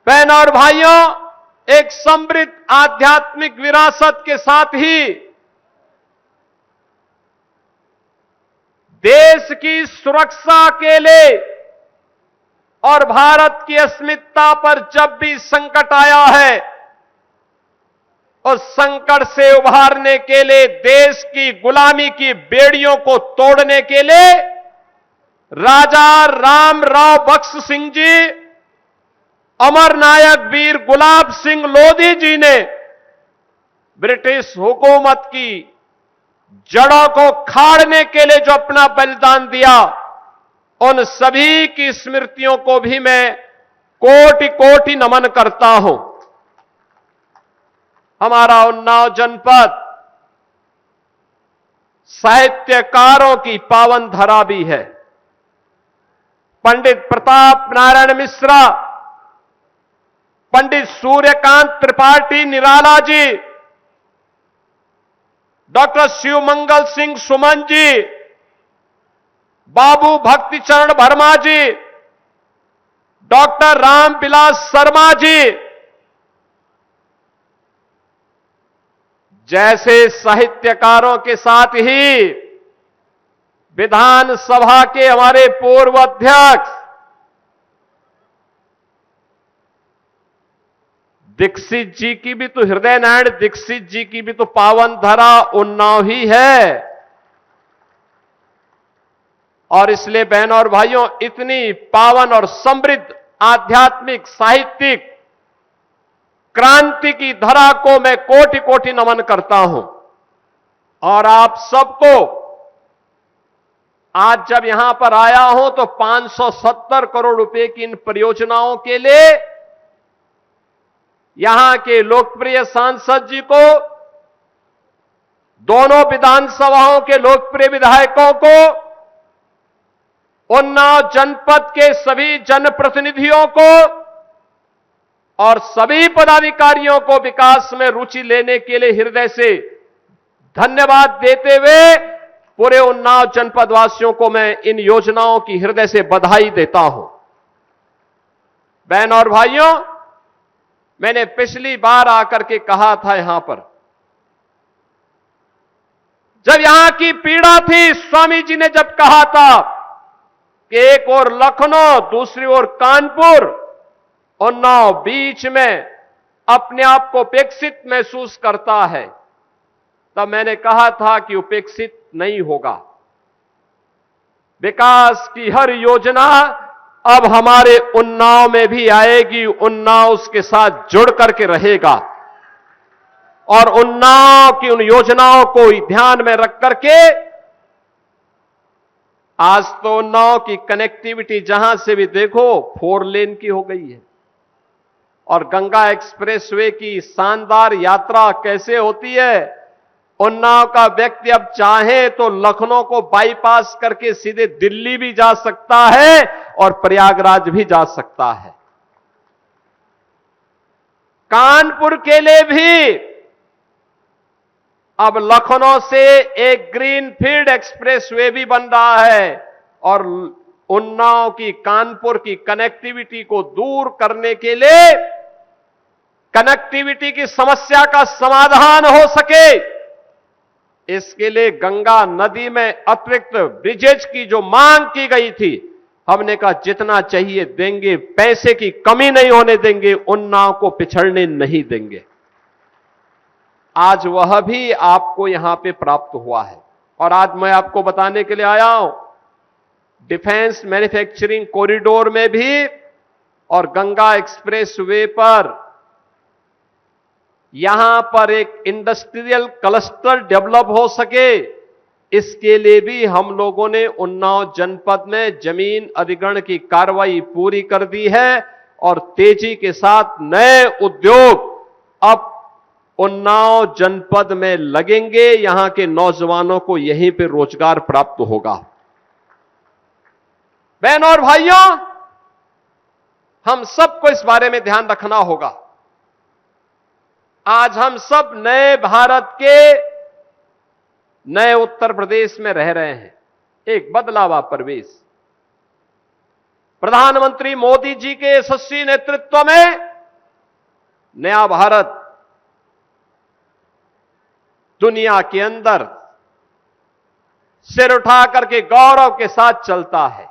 बहन और भाइयों, एक समृद्ध आध्यात्मिक विरासत के साथ ही देश की सुरक्षा के लिए और भारत की अस्मिता पर जब भी संकट आया है, उस संकट से उभारने के लिए, देश की गुलामी की बेड़ियों को तोड़ने के लिए राजा रामराव बख्श सिंह जी, अमर नायक वीर गुलाब सिंह लोधी जी ने ब्रिटिश हुकूमत की जड़ों को खाड़ने के लिए जो अपना बलिदान दिया, उन सभी की स्मृतियों को भी मैं कोटि कोटि नमन करता हूं। हमारा उन्नाव जनपद साहित्यकारों की पावन धरा भी है। पंडित प्रताप नारायण मिश्रा, पंडित सूर्यकांत त्रिपाठी निराला जी, डॉक्टर शिवमंगल सिंह सुमन जी, बाबू भक्तिचरण वर्मा जी, डॉक्टर रामविलास शर्मा जी जैसे साहित्यकारों के साथ ही विधानसभा के हमारे पूर्व अध्यक्ष दीक्षित जी की भी तो, हृदय नारायण दीक्षित जी की भी तो पावन धरा उन्नाव ही है। और इसलिए बहनों और भाइयों, इतनी पावन और समृद्ध आध्यात्मिक साहित्यिक क्रांति की धरा को मैं कोटि कोटि नमन करता हूं। और आप सबको आज जब यहां पर आया हूं तो 570 करोड़ रुपए की इन परियोजनाओं के लिए यहां के लोकप्रिय सांसद जी को, दोनों विधानसभाओं के लोकप्रिय विधायकों को, उन्नाव जनपद के सभी जनप्रतिनिधियों को और सभी पदाधिकारियों को विकास में रुचि लेने के लिए हृदय से धन्यवाद देते हुए पूरे उन्नाव जनपद वासियों को मैं इन योजनाओं की हृदय से बधाई देता हूं। बहन और भाइयों, मैंने पिछली बार आकर के कहा था यहां पर, जब यहां की पीड़ा थी, स्वामी जी ने जब कहा था कि एक ओर लखनऊ, दूसरी ओर कानपुर, उन्नाव बीच में अपने आप को उपेक्षित महसूस करता है, तब मैंने कहा था कि उपेक्षित नहीं होगा। विकास की हर योजना अब हमारे उन्नाव में भी आएगी, उन्नाव उसके साथ जुड़ करके रहेगा और उन्नाव की उन योजनाओं को ध्यान में रख करके आज तो उन्नाव की कनेक्टिविटी जहां से भी देखो 4 लेन की हो गई है। और गंगा एक्सप्रेसवे की शानदार यात्रा कैसे होती है, उन्नाव का व्यक्ति अब चाहे तो लखनऊ को बाईपास करके सीधे दिल्ली भी जा सकता है और प्रयागराज भी जा सकता है। कानपुर के लिए भी अब लखनऊ से एक ग्रीनफील्ड एक्सप्रेसवे भी बन रहा है और उन्नाव की कानपुर की कनेक्टिविटी को दूर करने के लिए, कनेक्टिविटी की समस्या का समाधान हो सके, इसके लिए गंगा नदी में अतिरिक्त ब्रिजेज की जो मांग की गई थी, हमने कहा जितना चाहिए देंगे, पैसे की कमी नहीं होने देंगे, उन्नाव को पिछड़ने नहीं देंगे। आज वह भी आपको यहां पे प्राप्त हुआ है। और आज मैं आपको बताने के लिए आया हूं, डिफेंस मैन्युफैक्चरिंग कॉरिडोर में भी और गंगा एक्सप्रेसवे पर यहां पर एक इंडस्ट्रियल क्लस्टर डेवलप हो सके, इसके लिए भी हम लोगों ने उन्नाव जनपद में जमीन अधिग्रहण की कार्रवाई पूरी कर दी है और तेजी के साथ नए उद्योग अब उन्नाव जनपद में लगेंगे। यहां के नौजवानों को यहीं पे रोजगार प्राप्त होगा। बहनों और भाइयों, हम सबको इस बारे में ध्यान रखना होगा। आज हम सब नए भारत के, नए उत्तर प्रदेश में रह रहे हैं, एक बदलावा परिवेश। प्रधानमंत्री मोदी जी के यशस्वी नेतृत्व में नया भारत दुनिया के अंदर सिर उठा करके गौरव के साथ चलता है।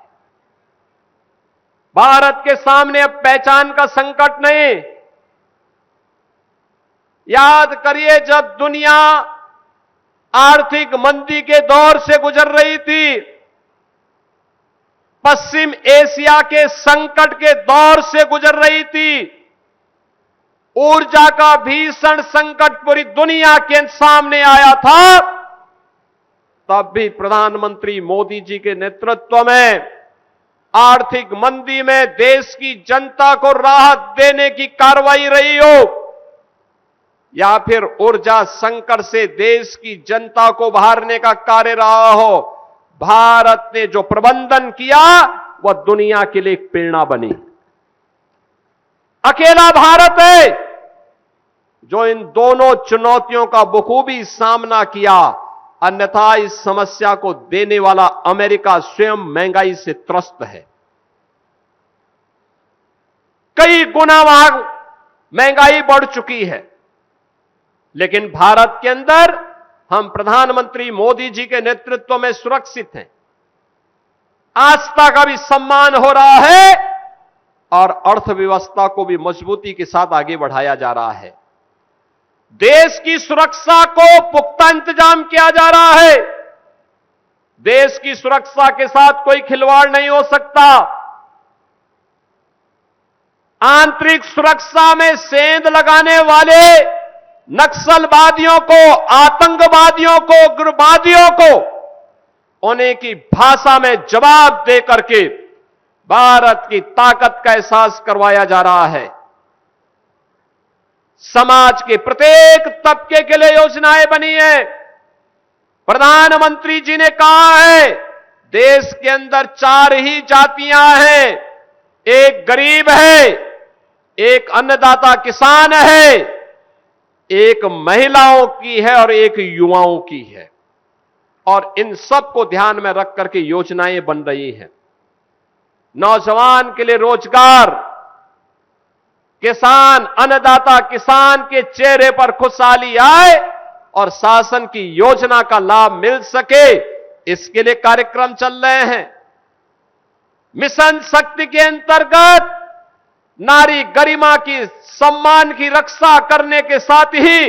भारत के सामने अब पहचान का संकट नहीं। याद करिए, जब दुनिया आर्थिक मंदी के दौर से गुजर रही थी, पश्चिम एशिया के संकट के दौर से गुजर रही थी, ऊर्जा का भीषण संकट पूरी दुनिया के सामने आया था, तब भी प्रधानमंत्री मोदी जी के नेतृत्व में आर्थिक मंदी में देश की जनता को राहत देने की कार्रवाई रही हो या फिर ऊर्जा संकट से देश की जनता को उभारने का कार्य रहा हो, भारत ने जो प्रबंधन किया वह दुनिया के लिए एक प्रेरणा बनी। अकेला भारत है जो इन दोनों चुनौतियों का बखूबी सामना किया, अन्यथा इस समस्या को देने वाला अमेरिका स्वयं महंगाई से त्रस्त है। कई गुना वहां महंगाई बढ़ चुकी है, लेकिन भारत के अंदर हम प्रधानमंत्री मोदी जी के नेतृत्व में सुरक्षित हैं। आस्था का भी सम्मान हो रहा है और अर्थव्यवस्था को भी मजबूती के साथ आगे बढ़ाया जा रहा है। देश की सुरक्षा को पुख्ता इंतजाम किया जा रहा है। देश की सुरक्षा के साथ कोई खिलवाड़ नहीं हो सकता। आंतरिक सुरक्षा में सेंध लगाने वाले नक्सलवादियों को, आतंकवादियों को, उग्रवादियों को उन्हीं की भाषा में जवाब दे करके भारत की ताकत का एहसास करवाया जा रहा है। समाज के प्रत्येक तबके के लिए योजनाएं बनी है। प्रधानमंत्री जी ने कहा है, देश के अंदर 4 ही जातियां हैं, एक गरीब है, एक अन्नदाता किसान है, एक महिलाओं की है और एक युवाओं की है। और इन सब को ध्यान में रख करके योजनाएं बन रही हैं। नौजवान के लिए रोजगार, किसान, अन्नदाता किसान के चेहरे पर खुशहाली आए और शासन की योजना का लाभ मिल सके, इसके लिए कार्यक्रम चल रहे हैं। मिशन शक्ति के अंतर्गत नारी गरिमा की, सम्मान की रक्षा करने के साथ ही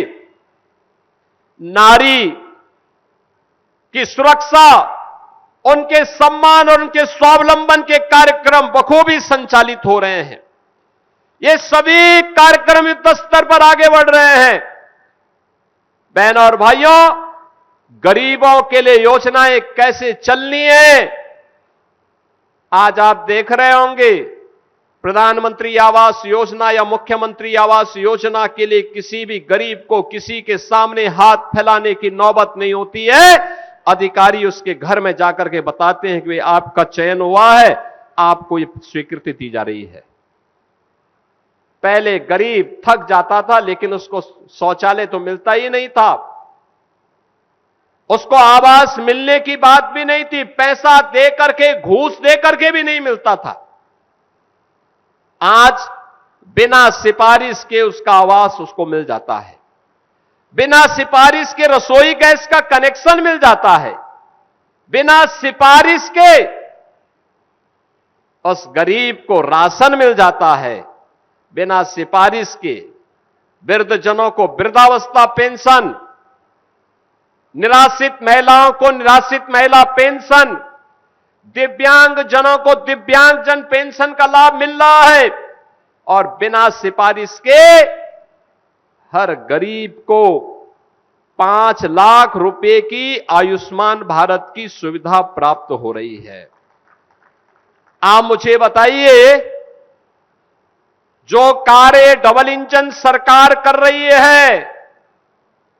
नारी की सुरक्षा, उनके सम्मान और उनके स्वावलंबन के कार्यक्रम बखूबी संचालित हो रहे हैं। ये सभी कार्यक्रम युद्ध स्तर पर आगे बढ़ रहे हैं। बहनों और भाइयों, गरीबों के लिए योजनाएं कैसे चलनी है, आज आप देख रहे होंगे। प्रधानमंत्री आवास योजना या मुख्यमंत्री आवास योजना के लिए किसी भी गरीब को किसी के सामने हाथ फैलाने की नौबत नहीं होती है। अधिकारी उसके घर में जाकर के बताते हैं कि आपका चयन हुआ है, आपको ये स्वीकृति दी जा रही है। पहले गरीब थक जाता था, लेकिन उसको शौचालय तो मिलता ही नहीं था, उसको आवास मिलने की बात भी नहीं थी, पैसा दे करके, घूस दे करके भी नहीं मिलता था। आज बिना सिफारिश के उसका आवास उसको मिल जाता है, बिना सिफारिश के रसोई गैस का कनेक्शन मिल जाता है, बिना सिफारिश के उस गरीब को राशन मिल जाता है, बिना सिफारिश के वृद्धजनों को वृद्धावस्था पेंशन, निराश्रित महिलाओं को निराश्रित महिला पेंशन, दिव्यांग जनों को दिव्यांग जन पेंशन का लाभ मिल रहा है। और बिना सिफारिश के हर गरीब को 5 लाख रुपए की आयुष्मान भारत की सुविधा प्राप्त हो रही है। आप मुझे बताइए, जो कार्य डबल इंजन सरकार कर रही है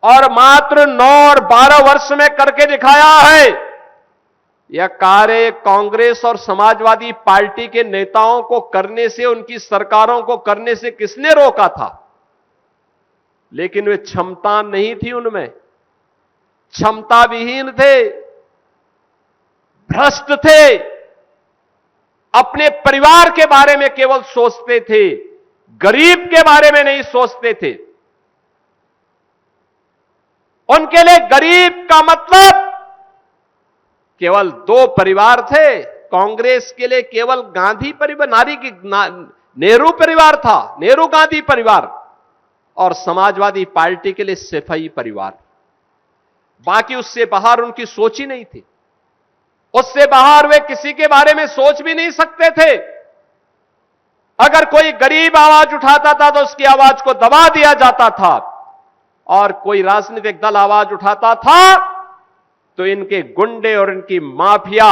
और मात्र 9 और 12 वर्ष में करके दिखाया है, यह कार्य कांग्रेस और समाजवादी पार्टी के नेताओं को करने से, उनकी सरकारों को करने से किसने रोका था? लेकिन वे क्षमता नहीं थी उनमें, क्षमता विहीन थे, भ्रष्ट थे, अपने परिवार के बारे में केवल सोचते थे, गरीब के बारे में नहीं सोचते थे। उनके लिए गरीब का मतलब केवल दो परिवार थे। कांग्रेस के लिए केवल गांधी परिवार, नेहरू परिवार था, नेहरू गांधी परिवार, और समाजवादी पार्टी के लिए सिपाही परिवार। बाकी उससे बाहर उनकी सोच ही नहीं थी। उससे बाहर वे किसी के बारे में सोच भी नहीं सकते थे। अगर कोई गरीब आवाज उठाता था तो उसकी आवाज को दबा दिया जाता था, और कोई राजनीतिक दल आवाज उठाता था तो इनके गुंडे और इनकी माफिया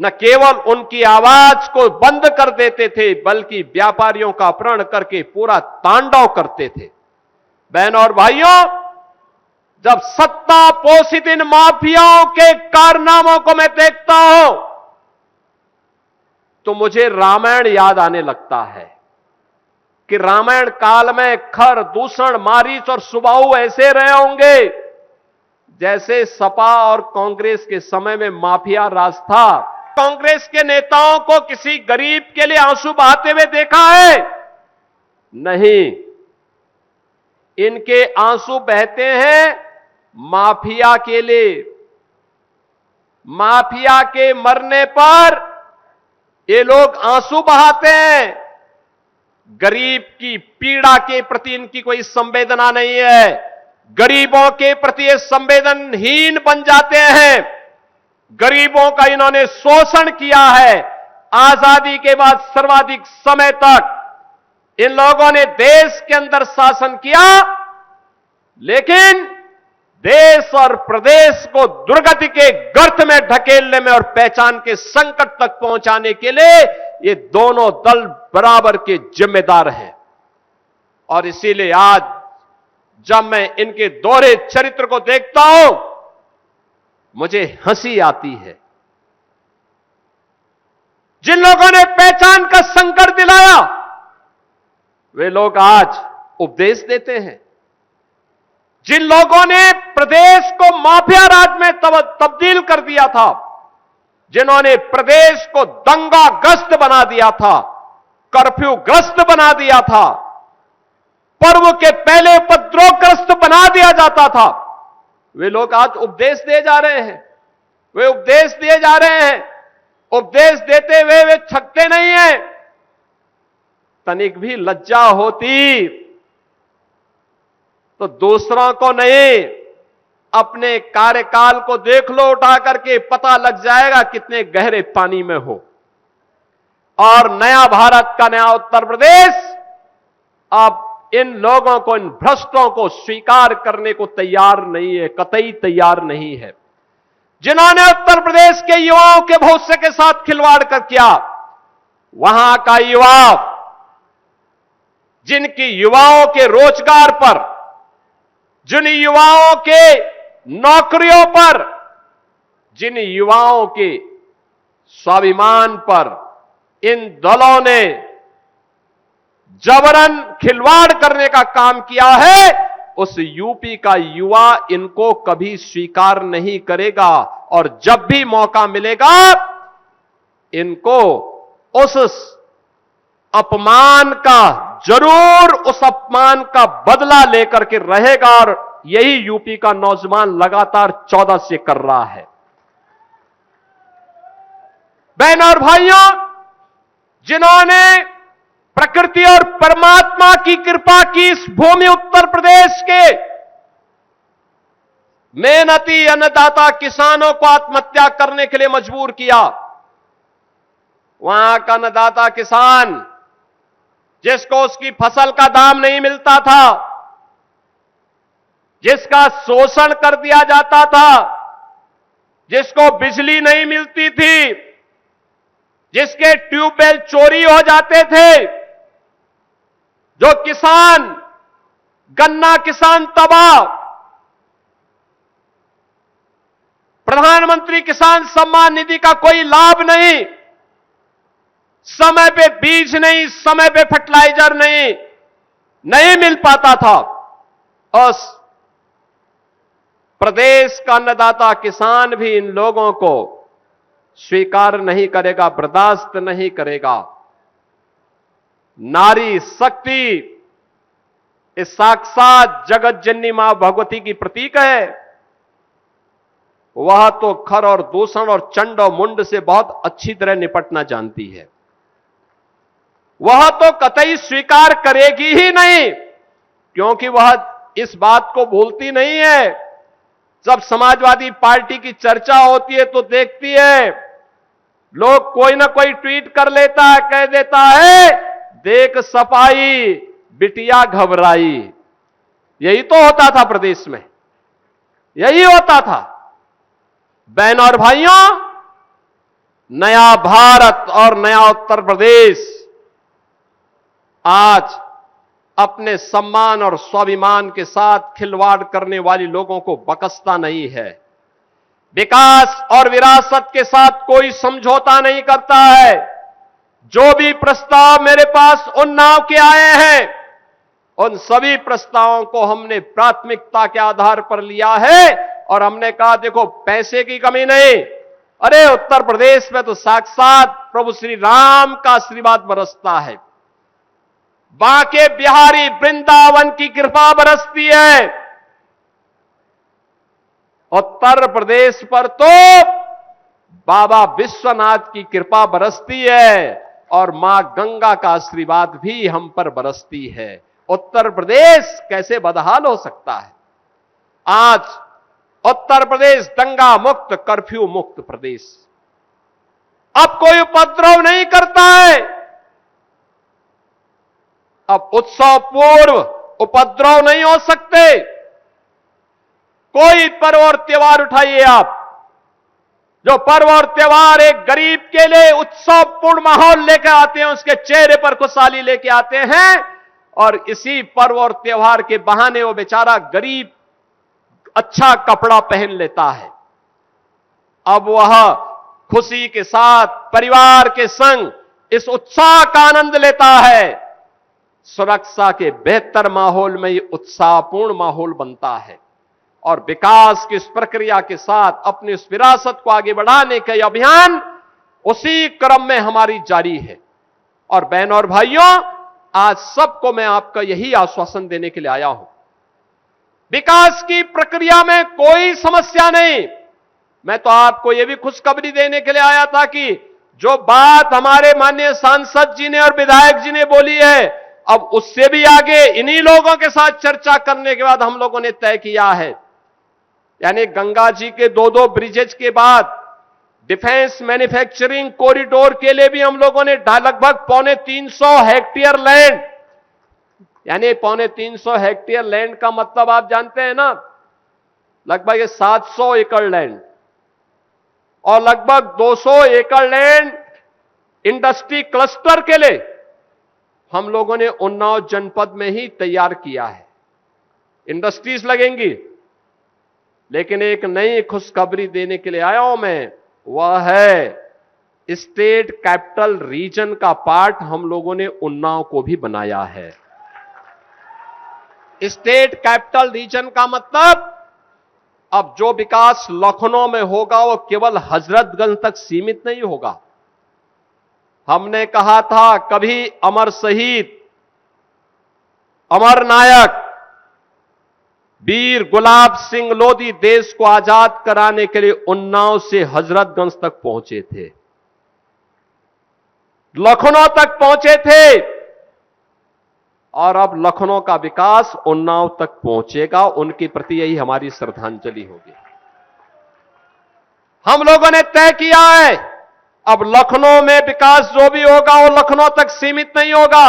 न केवल उनकी आवाज को बंद कर देते थे, बल्कि व्यापारियों का अपहरण करके पूरा तांडव करते थे। बहनों और भाइयों, जब सत्ता पोषित इन माफियाओं के कारनामों को मैं देखता हूं तो मुझे रामायण याद आने लगता है कि रामायण काल में खर, दूषण, मारीच और सुबाहु ऐसे रहे होंगे जैसे सपा और कांग्रेस के समय में माफिया राज था। कांग्रेस के नेताओं को किसी गरीब के लिए आंसू बहाते हुए देखा है? नहीं, इनके आंसू बहते हैं माफिया के लिए। माफिया के मरने पर ये लोग आंसू बहाते हैं। गरीब की पीड़ा के प्रति इनकी कोई संवेदना नहीं है। गरीबों के प्रति ये संवेदनहीन बन जाते हैं। गरीबों का इन्होंने शोषण किया है। आजादी के बाद सर्वाधिक समय तक इन लोगों ने देश के अंदर शासन किया, लेकिन देश और प्रदेश को दुर्गति के गर्त में ढकेलने में और पहचान के संकट तक पहुंचाने के लिए ये दोनों दल बराबर के जिम्मेदार हैं। और इसीलिए आज जब मैं इनके दोहरे चरित्र को देखता हूं, मुझे हंसी आती है। जिन लोगों ने पहचान का संकट दिलाया, वे लोग आज उपदेश देते हैं। जिन लोगों ने प्रदेश को माफिया राज में तब्दील कर दिया था, जिन्होंने प्रदेश को दंगाग्रस्त बना दिया था, कर्फ्यू ग्रस्त बना दिया था, पर्व के पहले उपद्रवग्रस्त बना दिया जाता था, वे लोग आज उपदेश दे जा रहे हैं। वे उपदेश दिए जा रहे हैं। उपदेश देते हुए वे थकते नहीं हैं। तनिक भी लज्जा होती तो दूसरों को नहीं, अपने कार्यकाल को देख लो उठा करके, पता लग जाएगा कितने गहरे पानी में हो। और नया भारत का नया उत्तर प्रदेश अब इन लोगों को, इन भ्रष्टों को स्वीकार करने को तैयार नहीं है, कतई तैयार नहीं है। जिन्होंने उत्तर प्रदेश के युवाओं के भविष्य के साथ खिलवाड़ कर किया, वहां का युवा, जिनकी युवाओं के रोजगार पर, जिन युवाओं के नौकरियों पर, जिन युवाओं के स्वाभिमान पर इन दलों ने जबरन खिलवाड़ करने का काम किया है, उस यूपी का युवा इनको कभी स्वीकार नहीं करेगा। और जब भी मौका मिलेगा, इनको उस अपमान का, जरूर उस अपमान का बदला लेकर के रहेगा। और यही यूपी का नौजवान लगातार 14 से कर रहा है। बहनों और भाइयों, जिन्होंने प्रकृति और परमात्मा की कृपा की इस भूमि उत्तर प्रदेश के मेहनती अन्नदाता किसानों को आत्महत्या करने के लिए मजबूर किया, वहां का अन्नदाता किसान, जिसको उसकी फसल का दाम नहीं मिलता था, जिसका शोषण कर दिया जाता था, जिसको बिजली नहीं मिलती थी, जिसके ट्यूबवेल चोरी हो जाते थे, जो किसान, गन्ना किसान तबाह, प्रधानमंत्री किसान सम्मान निधि का कोई लाभ नहीं, समय पे बीज नहीं, समय पे फर्टिलाइजर नहीं मिल पाता था। उस प्रदेश का अन्नदाता किसान भी इन लोगों को स्वीकार नहीं करेगा, बर्दाश्त नहीं करेगा। नारी शक्ति इस साक्षात जगत जननी मां भगवती की प्रतीक है, वह तो खर और दूषण और चंड और मुंड से बहुत अच्छी तरह निपटना जानती है। वह तो कतई स्वीकार करेगी ही नहीं, क्योंकि वह इस बात को भूलती नहीं है। जब समाजवादी पार्टी की चर्चा होती है तो देखती है लोग कोई ना कोई ट्वीट कर लेता है, कह देता है देख सफाई बिटिया घबराई। यही तो होता था प्रदेश में, यही होता था। बहनों और भाइयों, नया भारत और नया उत्तर प्रदेश आज अपने सम्मान और स्वाभिमान के साथ खिलवाड़ करने वाली लोगों को बख्शता नहीं है। विकास और विरासत के साथ कोई समझौता नहीं करता है। जो भी प्रस्ताव मेरे पास उन्नाव के आए हैं, उन सभी प्रस्तावों को हमने प्राथमिकता के आधार पर लिया है और हमने कहा देखो पैसे की कमी नहीं, अरे उत्तर प्रदेश में तो साक्षात प्रभु श्री राम का आशीर्वाद बरसता है, बांके बिहारी वृंदावन की कृपा बरसती है। उत्तर प्रदेश पर तो बाबा विश्वनाथ की कृपा बरसती है और मां गंगा का आशीर्वाद भी हम पर बरसती है। उत्तर प्रदेश कैसे बदहाल हो सकता है? आज उत्तर प्रदेश दंगा मुक्त, कर्फ्यू मुक्त प्रदेश। अब कोई उपद्रव नहीं करता है। अब उत्सव पूर्व उपद्रव नहीं हो सकते। कोई पर्व और त्योहार उठाइए आप, जो पर्व और त्योहार एक गरीब के लिए उत्सवपूर्ण माहौल लेकर आते हैं, उसके चेहरे पर खुशहाली लेके आते हैं, और इसी पर्व और त्योहार के बहाने वो बेचारा गरीब अच्छा कपड़ा पहन लेता है। अब वह खुशी के साथ परिवार के संग इस उत्साह का आनंद लेता है। सुरक्षा के बेहतर माहौल में ये उत्साहपूर्ण माहौल बनता है और विकास की इस प्रक्रिया के साथ अपनी इस विरासत को आगे बढ़ाने का यह अभियान उसी क्रम में हमारी जारी है। और बहनों और भाइयों, आज सबको मैं आपका यही आश्वासन देने के लिए आया हूं, विकास की प्रक्रिया में कोई समस्या नहीं। मैं तो आपको यह भी खुशखबरी देने के लिए आया था कि जो बात हमारे माननीय सांसद जी ने और विधायक जी ने बोली है, अब उससे भी आगे इन्हीं लोगों के साथ चर्चा करने के बाद हम लोगों ने तय किया है, यानी गंगा जी के दो ब्रिजेज के बाद डिफेंस मैन्युफैक्चरिंग कॉरिडोर के लिए भी हम लोगों ने लगभग 350 हेक्टेयर लैंड, यानी 350 हेक्टेयर लैंड का मतलब आप जानते हैं ना, लगभग 700 एकड़ लैंड, और लगभग 200 एकड़ लैंड इंडस्ट्री क्लस्टर के लिए हम लोगों ने उन्नाव जनपद में ही तैयार किया है। इंडस्ट्रीज लगेंगी, लेकिन एक नई खुशखबरी देने के लिए आया हूं मैं, वह है स्टेट कैपिटल रीजन का पार्ट हम लोगों ने उन्नाव को भी बनाया है। स्टेट कैपिटल रीजन का मतलब अब जो विकास लखनऊ में होगा वो केवल हजरतगंज तक सीमित नहीं होगा। हमने कहा था कभी अमर शहीद, अमर नायक वीर गुलाब सिंह लोधी देश को आजाद कराने के लिए उन्नाव से हजरतगंज तक पहुंचे थे, लखनऊ तक पहुंचे थे, और अब लखनऊ का विकास उन्नाव तक पहुंचेगा। उनके प्रति यही हमारी श्रद्धांजलि होगी। हम लोगों ने तय किया है अब लखनऊ में विकास जो भी होगा वो लखनऊ तक सीमित नहीं होगा,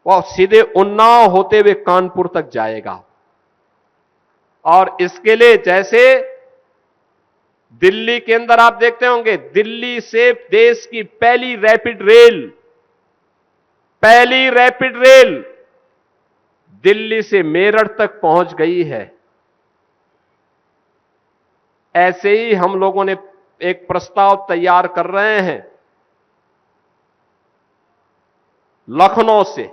वो सीधे उन्नाव होते हुए कानपुर तक जाएगा। और इसके लिए जैसे दिल्ली के अंदर आप देखते होंगे, दिल्ली से देश की पहली रैपिड रेल दिल्ली से मेरठ तक पहुंच गई है। ऐसे ही हम लोगों ने एक प्रस्ताव तैयार कर रहे हैं, लखनऊ से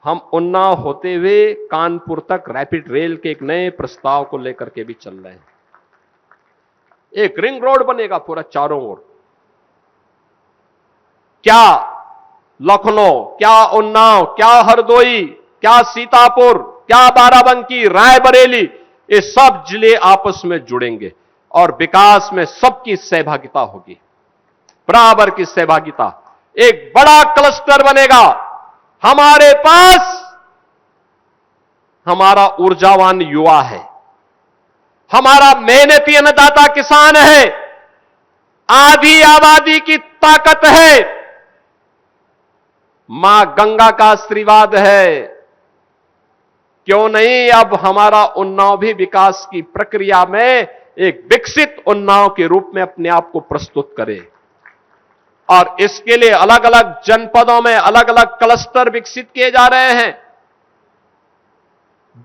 हम उन्नाव होते हुए कानपुर तक रैपिड रेल के एक नए प्रस्ताव को लेकर के भी चल रहे हैं। एक रिंग रोड बनेगा पूरा चारों ओर। क्या लखनऊ, क्या उन्नाव, क्या हरदोई, क्या सीतापुर, क्या बाराबंकी, रायबरेली, ये सब जिले आपस में जुड़ेंगे और विकास में सबकी सहभागिता होगी, बराबर की सहभागिता। एक बड़ा क्लस्टर बनेगा। हमारे पास हमारा ऊर्जावान युवा है, हमारा मेहनती अन्नदाता किसान है, आधी आबादी की ताकत है, मां गंगा का आशीर्वाद है। क्यों नहीं अब हमारा उन्नाव भी विकास की प्रक्रिया में एक विकसित उन्नाव के रूप में अपने आप को प्रस्तुत करे। और इसके लिए अलग अलग जनपदों में अलग अलग क्लस्टर विकसित किए जा रहे हैं,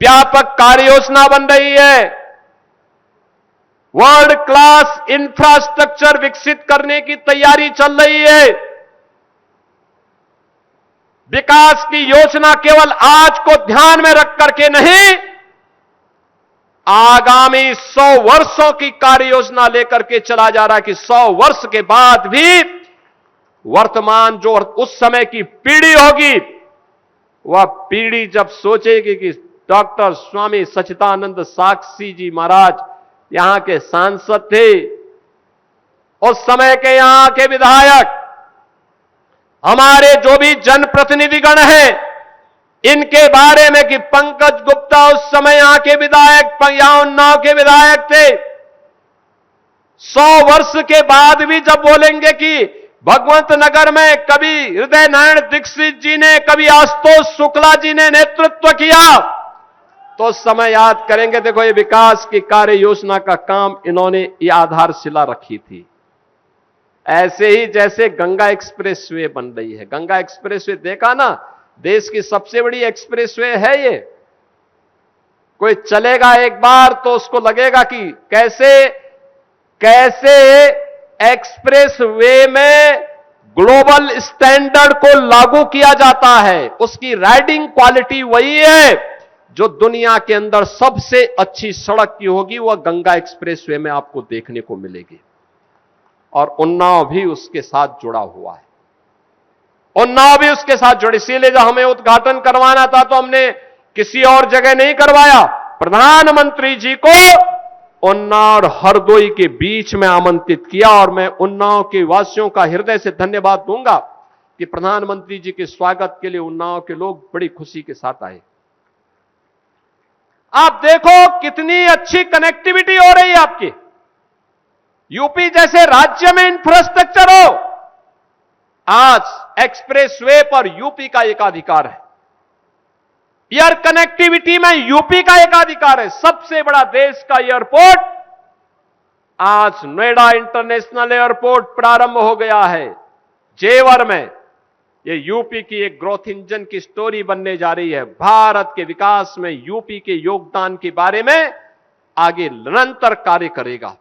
व्यापक कार्य योजना बन रही है, वर्ल्ड क्लास इंफ्रास्ट्रक्चर विकसित करने की तैयारी चल रही है। विकास की योजना केवल आज को ध्यान में रख करके नहीं, आगामी 100 वर्षों की कार्य योजना लेकर के चला जा रहा है कि 100 वर्ष के बाद भी वर्तमान जो उस समय की पीढ़ी होगी, वह पीढ़ी जब सोचेगी कि डॉक्टर स्वामी सच्चिदानंद साक्षी जी महाराज यहां के सांसद थे, उस समय के यहां के विधायक, हमारे जो भी जनप्रतिनिधिगण हैं, इनके बारे में कि पंकज गुप्ता उस समय यहां के विधायक, यहां उन्नाव के विधायक थे, 100 वर्ष के बाद भी जब बोलेंगे कि भगवंत नगर में कभी हृदय नारायण दीक्षित जी ने, कभी आशुतोष शुक्ला जी ने नेतृत्व किया, तो उस समय याद करेंगे देखो ये विकास की कार्य योजना का काम इन्होंने ये आधारशिला रखी थी। ऐसे ही जैसे गंगा एक्सप्रेसवे बन रही है, गंगा एक्सप्रेसवे देखा ना, देश की सबसे बड़ी एक्सप्रेसवे है ये। कोई चलेगा एक बार तो उसको लगेगा कि कैसे एक्सप्रेसवे में ग्लोबल स्टैंडर्ड को लागू किया जाता है। उसकी राइडिंग क्वालिटी वही है जो दुनिया के अंदर सबसे अच्छी सड़क की होगी, वह गंगा एक्सप्रेसवे में आपको देखने को मिलेगी। और उन्नाव भी उसके साथ जुड़ा हुआ है, उन्नाव भी उसके साथ जुड़े। इसीलिए जब हमें उद्घाटन करवाना था तो हमने किसी और जगह नहीं करवाया, प्रधानमंत्री जी को उन्नाव और हरदोई के बीच में आमंत्रित किया। और मैं उन्नाव के वासियों का हृदय से धन्यवाद दूंगा कि प्रधानमंत्री जी के स्वागत के लिए उन्नाव के लोग बड़ी खुशी के साथ आए। आप देखो कितनी अच्छी कनेक्टिविटी हो रही है आपकी। यूपी जैसे राज्य में इंफ्रास्ट्रक्चर हो, आज एक्सप्रेसवे पर यूपी का एकाधिकार है, एयर कनेक्टिविटी में यूपी का एकाधिकार है। सबसे बड़ा देश का एयरपोर्ट आज नोएडा इंटरनेशनल एयरपोर्ट प्रारंभ हो गया है जेवर में। यह यूपी की एक ग्रोथ इंजन की स्टोरी बनने जा रही है। भारत के विकास में यूपी के योगदान के बारे में आगे निरंतर कार्य करेगा।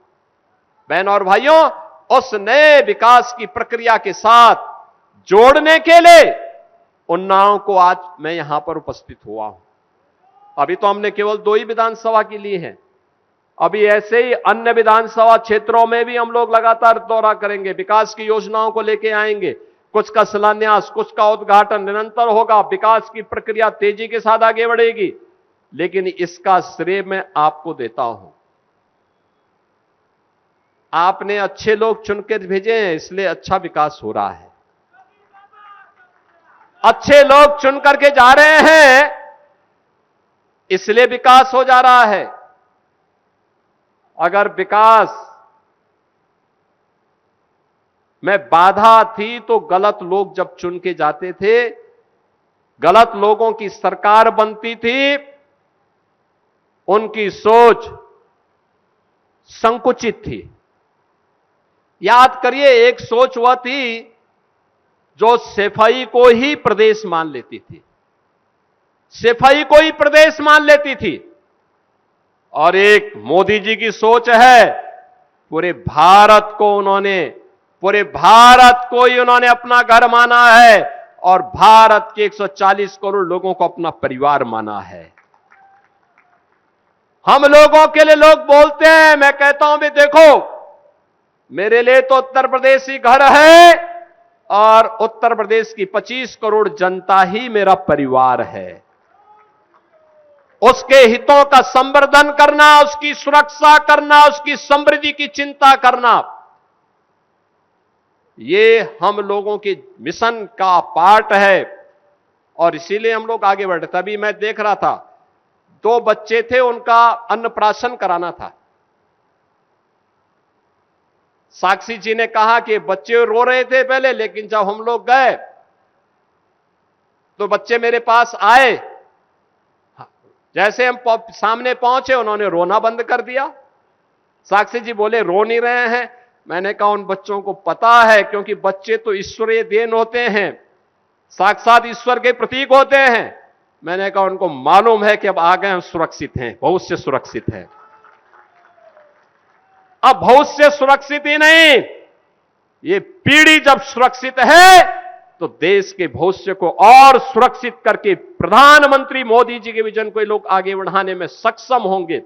बहनों और भाइयों, उस नए विकास की प्रक्रिया के साथ जोड़ने के लिए उन्नाव को आज मैं यहां पर उपस्थित हुआ हूं। अभी तो हमने केवल 2 ही विधानसभा की ली है, अभी ऐसे ही अन्य विधानसभा क्षेत्रों में भी हम लोग लगातार दौरा करेंगे, विकास की योजनाओं को लेके आएंगे। कुछ का शिलान्यास, कुछ का उद्घाटन निरंतर होगा। विकास की प्रक्रिया तेजी के साथ आगे बढ़ेगी, लेकिन इसका श्रेय मैं आपको देता हूं। आपने अच्छे लोग चुनकर भेजे हैं, इसलिए अच्छा विकास हो रहा है। अच्छे लोग चुन करके जा रहे हैं, इसलिए विकास हो जा रहा है। अगर विकास में बाधा थी तो गलत लोग जब चुन के जाते थे, गलत लोगों की सरकार बनती थी, उनकी सोच संकुचित थी। याद करिए, एक सोच वह थी जो सफाई को ही प्रदेश मान लेती थी, सफाई को ही प्रदेश मान लेती थी। और एक मोदी जी की सोच है, पूरे भारत को ही उन्होंने अपना घर माना है और भारत के 140 करोड़ लोगों को अपना परिवार माना है। हम लोगों के लिए लोग बोलते हैं, मैं कहता हूं भी देखो, मेरे लिए तो उत्तर प्रदेश ही घर है और उत्तर प्रदेश की 25 करोड़ जनता ही मेरा परिवार है। उसके हितों का संवर्धन करना, उसकी सुरक्षा करना, उसकी समृद्धि की चिंता करना, ये हम लोगों के मिशन का पार्ट है और इसीलिए हम लोग आगे बढ़े। तभी मैं देख रहा था, 2 बच्चे थे, उनका अन्नप्राशन कराना था। साक्षी जी ने कहा कि बच्चे रो रहे थे पहले, लेकिन जब हम लोग गए तो बच्चे मेरे पास आए। जैसे हम सामने पहुंचे, उन्होंने रोना बंद कर दिया। साक्षी जी बोले, रो नहीं रहे हैं? मैंने कहा उन बच्चों को पता है, क्योंकि बच्चे तो ईश्वरीय देन होते हैं, साक्षात ईश्वर के प्रतीक होते हैं। मैंने कहा उनको मालूम है कि अब आ गए हम सुरक्षित हैं, भविष्य सुरक्षित है। अब भविष्य सुरक्षित ही नहीं, ये पीढ़ी जब सुरक्षित है तो देश के भविष्य को और सुरक्षित करके प्रधानमंत्री मोदी जी के विजन को लोग आगे बढ़ाने में सक्षम होंगे।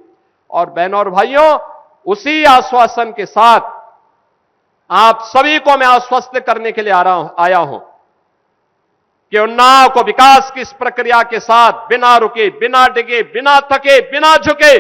और बहनों और भाइयों, उसी आश्वासन के साथ आप सभी को मैं आश्वस्त करने के लिए आया हूं कि उन्नाव को विकास की इस प्रक्रिया के साथ बिना रुके, बिना डिगे, बिना थके, बिना झुके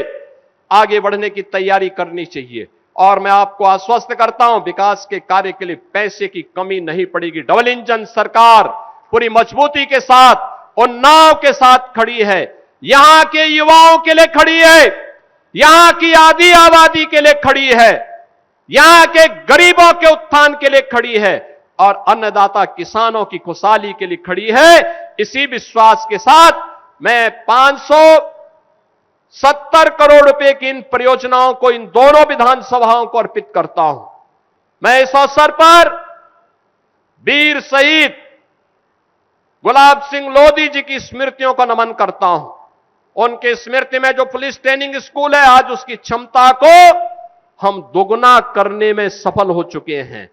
आगे बढ़ने की तैयारी करनी चाहिए। और मैं आपको आश्वस्त करता हूं, विकास के कार्य के लिए पैसे की कमी नहीं पड़ेगी। डबल इंजन सरकार पूरी मजबूती के साथ उन्नाव के साथ खड़ी है, यहां के युवाओं के लिए खड़ी है, यहां की आधी आबादी के लिए खड़ी है, यहां के गरीबों के उत्थान के लिए खड़ी है और अन्नदाता किसानों की खुशहाली के लिए खड़ी है। इसी विश्वास के साथ मैं 570 करोड़ रुपए की इन परियोजनाओं को इन दोनों विधानसभाओं को अर्पित करता हूं। मैं इस अवसर पर वीर शहीद गुलाब सिंह लोधी जी की स्मृतियों को नमन करता हूं। उनके स्मृति में जो पुलिस ट्रेनिंग स्कूल है, आज उसकी क्षमता को हम दोगुना करने में सफल हो चुके हैं।